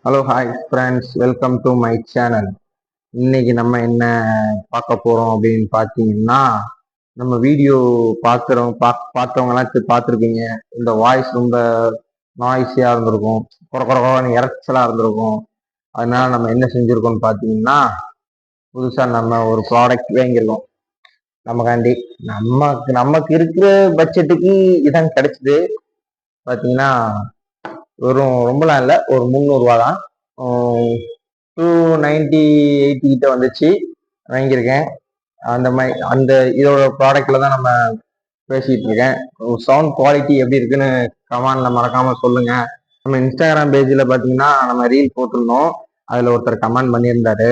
Hello hi friends, welcome to my channel. இன்னைக்கு நம்ம என்ன பார்க்க போறோம் அப்படின்னு பார்த்தீங்கன்னா, நம்ம வீடியோ பார்த்தவங்களாம் பார்த்துருப்பீங்க. இந்த வாய்ஸ் ரொம்ப நாய்ஸியாக இருந்திருக்கும், குறை இறைச்சலாக இருந்திருக்கும். அதனால நம்ம என்ன செஞ்சுருக்கோம்னு பார்த்தீங்கன்னா, புதுசாக நம்ம ஒரு ப்ராடக்ட் வாங்கியிருக்கோம். நமக்காண்டி நமக்கு இருக்கிற பட்ஜெட்டுக்கு இதான் கிடைச்சிது. பார்த்தீங்கன்னா வெறும் ரொம்பலாம் இல்லை, ஒரு 300 தான். 298 கிட்ட வந்துச்சு, வாங்கியிருக்கேன். அந்த இதோட ப்ராடக்ட்ல தான் நம்ம பேசிட்டு இருக்கேன். சவுண்ட் குவாலிட்டி எப்படி இருக்குன்னு கமெண்ட்ல மறக்காம சொல்லுங்க. நம்ம இன்ஸ்டாகிராம் பேஜில் பார்த்தீங்கன்னா நம்ம ரீல் போட்டிருந்தோம். அதில் ஒருத்தர் கமெண்ட் பண்ணியிருந்தாரு.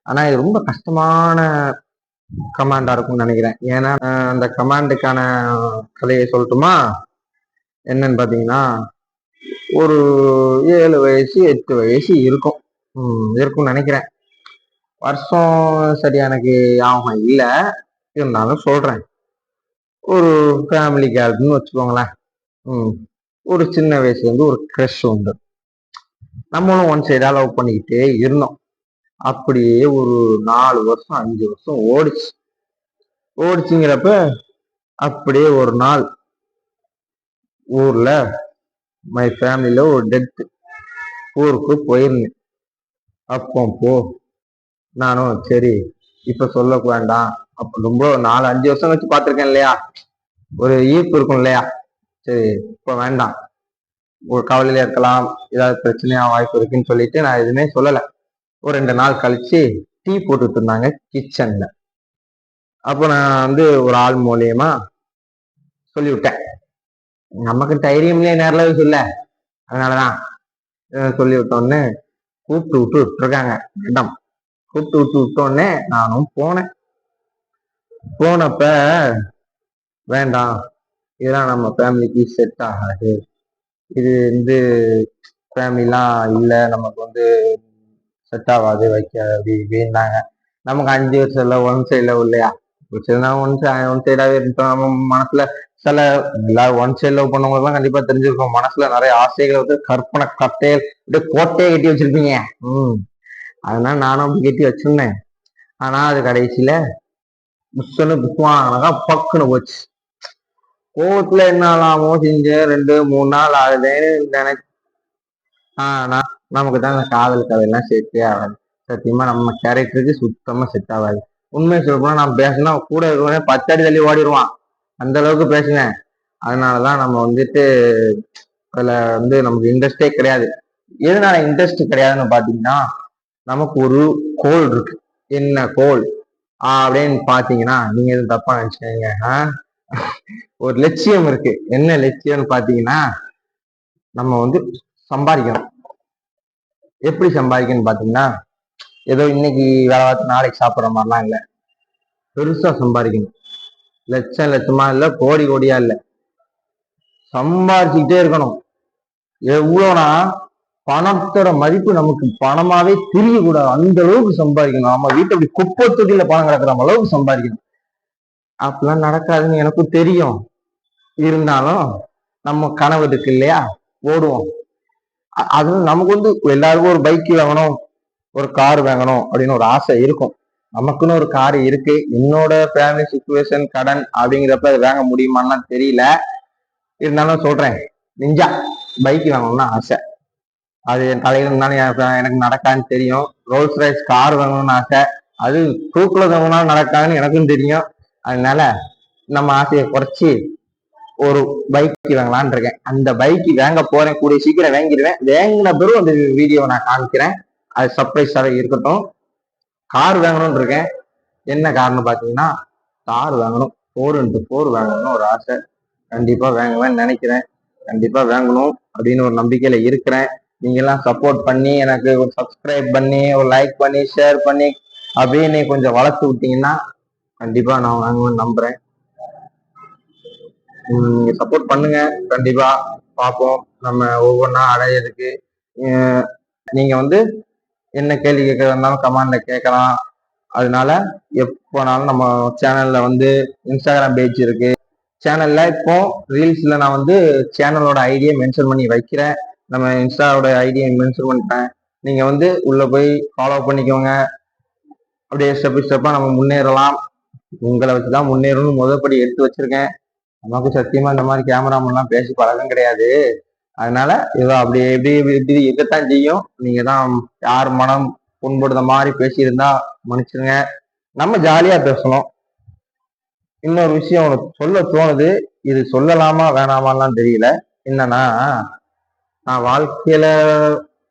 ஆனால் இது ரொம்ப கஷ்டமான கமாண்டா இருக்கும்னு நினைக்கிறேன். ஏன்னா அந்த கமாண்டுக்கான கதையை சொல்லட்டுமா? என்னன்னு பார்த்தீங்கன்னா, ஒரு 7 வயசு 8 வயசு இருக்கும்னு நினைக்கிறேன். வருஷம் சரியா எனக்கு ஞாபகம் இல்லை, இருந்தாலும் சொல்றேன். ஒரு ஃபேமிலி கேர்ள்னு வச்சுக்கோங்களேன். ஒரு சின்ன வயசுல இருந்து ஒரு க்ரஷ் உண்டு. நம்மளும் ஒன் சைடா லவ் பண்ணிக்கிட்டே இருந்தோம். அப்படியே ஒரு 4 வருஷம் 5 வருஷம் ஓடிச்சுங்கிறப்ப அப்படியே ஒரு நாள் ஊர்ல மை ஃபேமிலியில ஒரு டெத், ஊருக்கு போயிருந்தேன். அப்போ நானும் சரி இப்ப சொல்ல வேண்டாம், அப்ப ரொம்ப 4-5 வருஷம் வச்சு பார்த்துருக்கேன் இல்லையா, ஒரு ஈர்ப்பு இருக்கும் இல்லையா, சரி இப்ப வேண்டாம், ஒரு கவலையில இருக்கலாம், ஏதாவது பிரச்சனையா வாய்ப்பு இருக்குன்னு சொல்லிட்டு நான் எதுவுமே சொல்லலை. ஒரு 2 நாள் கழிச்சு டீ போட்டுட்டு இருந்தாங்க கிச்சன்ல. அப்போ நான் ஒரு ஆள் மூலியமா சொல்லிவிட்டேன். நமக்கு தைரியம்லயே நேரில் சொல்ல, அதனாலதான் சொல்லி விட்டோன்னு கூப்பிட்டு விட்டுருக்காங்க. இடம் கூப்பிட்டு விட்டோன்னே நானும் போனப்ப வேண்டாம், இதெல்லாம் நம்ம ஃபேமிலிக்கு செட் ஆகாது, இது ஃபேமிலிலாம் இல்லை, நமக்கு செட் ஆகாது, வைக்க அப்படி இப்படின்னாங்க. நமக்கு 5 வருஷம் இல்லை, ஒன் சைடில் இல்லையா, ஒன் சைடாவே இருந்தோம். நம்ம மனசுல சில எல்லாரும் ஒன் சைட் லவ் பண்ணவங்களுக்குலாம் கண்டிப்பா தெரிஞ்சிருக்கும். மனசுல நிறைய ஆசைகளை கற்பனை கோட்டையை கட்டி வச்சிருப்பீங்க. அதனால நானும் அப்படி கட்டி வச்சிருந்தேன். ஆனா அது கடைசியில புஷ்வாங்கனாக்கா பக்குன்னு போச்சு. கோவத்துல என்ன ஆளாமோ செஞ்ச 2-3 நாள் ஆகுதுன்னு நினைச்சு. ஆனா நமக்கு தான் அந்த காதல் கதையெல்லாம் செட்டே ஆகாது. சத்தியமா நம்ம கேரக்டருக்கு சுத்தமா செட் ஆகாது. உண்மையை சொல்லப்போனா நான் பேசினா கூட இருக்கவே 10 அடி தள்ளி ஓடிடுவான், அந்த அளவுக்கு பேசுவேன். அதனாலதான் நம்ம அதுல நமக்கு இன்ட்ரெஸ்டே கிடையாது. எதனால இன்ட்ரெஸ்ட் கிடையாதுன்னு பாத்தீங்கன்னா, நமக்கு ஒரு கோல் இருக்கு. என்ன கோல் அப்படின்னு பாத்தீங்கன்னா, நீங்க எதுவும் தப்பா நினைச்சுக்கீங்க, ஒரு லட்சியம் இருக்கு. என்ன லட்சியம்னு பாத்தீங்கன்னா, நம்ம சம்பாதிக்கணும். எப்படி சம்பாதிக்கணும்னு பாத்தீங்கன்னா, ஏதோ இன்னைக்கு வேலை பார்த்து நாளைக்கு சாப்பிட்ற மாதிரிலாம் இல்லை, பெருசா சம்பாதிக்கணும். லட்சமா இல்லை, கோடியா இல்லை, சம்பாதிச்சுக்கிட்டே இருக்கணும். எவ்வளோனா பணத்தோட மதிப்பு நமக்கு பணமாவே தெரியக்கூடாது, அந்த அளவுக்கு சம்பாதிக்கணும். நம்ம வீட்டை அப்படி குப்பை தொட்டியில பணம் கிடக்குற அளவுக்கு சம்பாதிக்கணும். அப்படிலாம் நடக்காதுன்னு எனக்கும் தெரியும். இருந்தாலும் நம்ம கனவு இருக்கு இல்லையா, ஓடுவோம். அது நமக்கு எல்லாருக்கும் ஒரு பைக் வாங்கணும், ஒரு கார் வாங்கணும் அப்படின்னு ஒரு ஆசை இருக்கும். நமக்குன்னு ஒரு கார் இருக்கு. என்னோட ஃபேமிலி சிச்சுவேஷன், கடன் அப்படிங்கிறப்ப அது வாங்க முடியுமான்னு தெரியல. இருந்தாலும் சொல்றேன், நிஞ்சா பைக் வாங்கணும்னு ஆசை. அது என் தலையில இருந்தாலும் எனக்கு நடக்கான்னு தெரியும். ரோல்ஸ் ரைஸ் கார் வாங்கணும்னு ஆசை, அது தூக்குல தவனாலும் நடக்காதுன்னு எனக்கும் தெரியும். அதனால நம்ம ஆசையை குறைச்சி ஒரு பைக் வாங்கலான் இருக்கேன். அந்த பைக் வாங்க போறேன், கூடிய சீக்கிரம் வாங்கிடுவேன். வாங்கின பிறகு அந்த வீடியோவை நான் காமிக்கிறேன், அது சர்ப்ரைஸாவே இருக்கட்டும். கார் வாங்கணும்னு இருக்கேன். என்ன காரணம் பாத்தீங்கன்னா, கார் வாங்கணும், 4x4 வாங்கணும்னு ஒரு ஆசை. கண்டிப்பா வாங்குவேன்னு நினைக்கிறேன். கண்டிப்பா வாங்கணும் அப்படின்னு ஒரு நம்பிக்கையில இருக்கிறேன். நீங்க எல்லாம் சப்போர்ட் பண்ணி, எனக்கு ஒரு சப்ஸ்கிரைப் பண்ணி, ஒரு லைக் பண்ணி, ஷேர் பண்ணி அப்படின்னு கொஞ்சம் வளர்த்து விட்டீங்கன்னா கண்டிப்பா நான் வாங்குவேன்னு நம்புறேன். நீங்க சப்போர்ட் பண்ணுங்க, கண்டிப்பா பார்ப்போம் நம்ம ஒவ்வொன்றா அடையிறதுக்கு. நீங்க என்ன கேள்வி கேட்கறதா இருந்தாலும் கமெண்ட்ல கேட்கலாம். அதனால எப்போனாலும் நம்ம சேனல்ல இன்ஸ்டாகிராம் பேஜ் இருக்கு. சேனல்ல இப்போ ரீல்ஸ்ல நான் சேனலோட ஐடியை மென்ஷன் பண்ணி வைக்கிறேன். நம்ம இன்ஸ்டாவோட ஐடியை மென்ஷன் பண்ணிட்டேன். நீங்க வந்து உள்ள போய் ஃபாலோ பண்ணிக்கோங்க. அப்படியே ஸ்டெப்பா நம்ம முன்னேறலாம். உங்களை வச்சுதான் முன்னேறணும்னு முதற்படி எடுத்து வச்சிருக்கேன். நமக்கு சத்தியமா இந்த மாதிரி கேமராமெல்லாம் பேசி பழக்கம் கிடையாது. அதனால ஏதோ அப்படியே எப்படி இப்படி இருக்கத்தான் செய்யும். நீங்க தான் யார் மனம் புண்படுற மாதிரி பேசியிருந்தா மன்னிச்சிருங்க. நம்ம ஜாலியா பேசணும். இன்னொரு விஷயம் உனக்கு சொல்ல தோணுது, இது சொல்லலாமா வேணாமான்லாம் தெரியல. என்னன்னா, நான் வாழ்க்கையில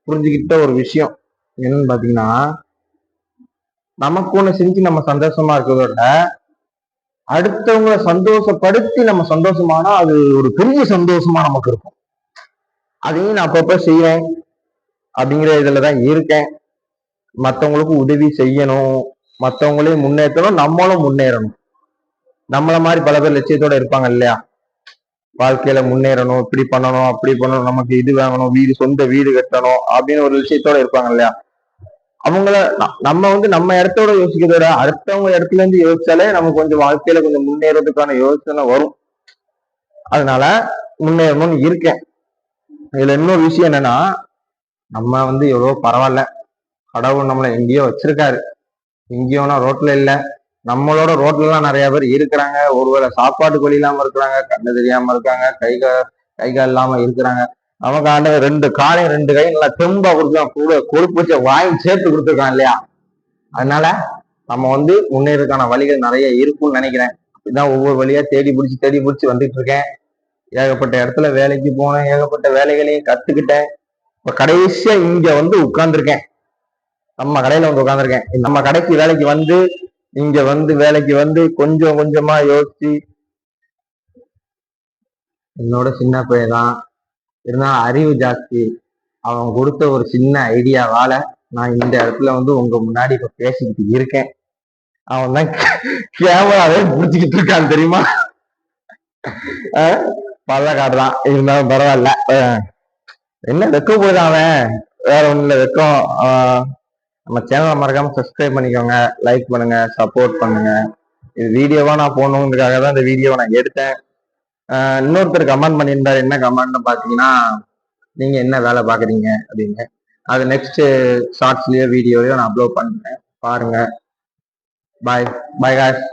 புரிஞ்சுக்கிட்ட ஒரு விஷயம் என்னன்னு பாத்தீங்கன்னா, நமக்கு ஒண்ணு செஞ்சு நம்ம சந்தோஷமா இருக்கிறத விட அடுத்தவங்களை சந்தோஷப்படுத்தி நம்ம சந்தோஷமானா அது ஒரு பெரிய சந்தோஷமா நமக்கு இருக்கும். அதையும் நான் அப்பப்ப செய்வேன். அப்படிங்கிற இதுலதான் இருக்கேன். மத்தவங்களுக்கு உதவி செய்யணும், மத்தவங்களையும் முன்னேற்றணும், நம்மளும் முன்னேறணும். நம்மள மாதிரி பல பேர் லட்சியத்தோட இருப்பாங்க இல்லையா? வாழ்க்கையில முன்னேறணும், இப்படி பண்ணணும், அப்படி பண்ணணும், நமக்கு இது வாங்கணும், வீடு சொந்த வீடு கட்டணும் அப்படின்னு ஒரு விஷயத்தோட இருப்பாங்க இல்லையா? அவங்கள நம்ம வந்து நம்ம இடத்தோட யோசிக்கிறத விட அடுத்தவங்க இடத்துல இருந்து யோசிச்சாலே நமக்கு கொஞ்சம் வாழ்க்கையில கொஞ்சம் முன்னேறதுக்கான யோசனை வரும். அதனால முன்னேறணும்னு இருக்கேன். இதுல இன்னொரு விஷயம் என்னன்னா, நம்ம வந்து எவ்வளவு பரவாயில்ல, கடவுள் நம்மளை எங்கேயோ வச்சிருக்காரு. எங்கேயோனா ரோட்ல இல்ல, நம்மளோட ரோட்ல எல்லாம் நிறைய பேர் இருக்கிறாங்க. ஒருவேளை சாப்பாட்டுக்கு வழி இல்லாம இருக்கிறாங்க, கண்ணு தெரியாம இருக்காங்க, கை கால் இல்லாம இருக்கிறாங்க. நமக்கு ஆண்டவன் 2 காலையும் 2 கையும் நல்லா தெம்பா கொடுத்துருக்கான், கூட கொழுப்பு வச்ச வாயும் சேர்த்து கொடுத்துருக்கான் இல்லையா? அதனால நம்ம வந்து முன்னேறதுக்கான வழிகள் நிறைய இருக்கும்னு நினைக்கிறேன். இதான் ஒவ்வொரு வழியா தேடி பிடிச்சி வந்துட்டு இருக்கேன். ஏகப்பட்ட இடத்துல வேலைக்கு போனேன், ஏகப்பட்ட வேலைகளையும் கத்துக்கிட்டேன். இப்ப கடைசியா இங்க வந்து உட்கார்ந்துருக்கேன். நம்ம கடையில வந்து உட்கார்ந்துருக்கேன். நம்ம கடைக்கு வேலைக்கு வந்து இங்க வந்து வேலைக்கு வந்து கொஞ்சம் கொஞ்சமா யோசிச்சு, என்னோட சின்ன பையன் தான் இருந்தாலும் அறிவு ஜாஸ்தி. அவன் கொடுத்த ஒரு சின்ன ஐடியாவால நான் இந்த இடத்துல வந்து உங்க முன்னாடி இப்ப பேசிக்கிட்டு இருக்கேன். அவன் தான் கேமராவே புடிச்சுக்கிட்டு இருக்கான் தெரியுமா? பள்ளக்காடு தான் இருந்தாலும் பரவாயில்ல. என்ன வெக்கம் போயிடான் அவன், வேற ஒண்ணு இல்ல வெக்கம். நம்ம சேனலை மறக்காம சப்ஸ்கிரைப் பண்ணிக்கோங்க, லைக் பண்ணுங்க, சப்போர்ட் பண்ணுங்க. இது வீடியோவா நான் போகணுங்கிறதுக்காக தான் இந்த வீடியோவை நான் எடுத்தேன். இன்னொருத்தர் கமெண்ட் பண்ணியிருந்தாரு. என்ன கமெண்ட்னு பாத்தீங்கன்னா, நீங்க என்ன வேலை பாக்குறீங்க அப்படின்னு. அது நெக்ஸ்ட் ஷார்ட்ஸ்லயோ வீடியோலயோ நான் அப்லோட் பண்றேன், பாருங்க. பாய் பாய் காய்ஸ்.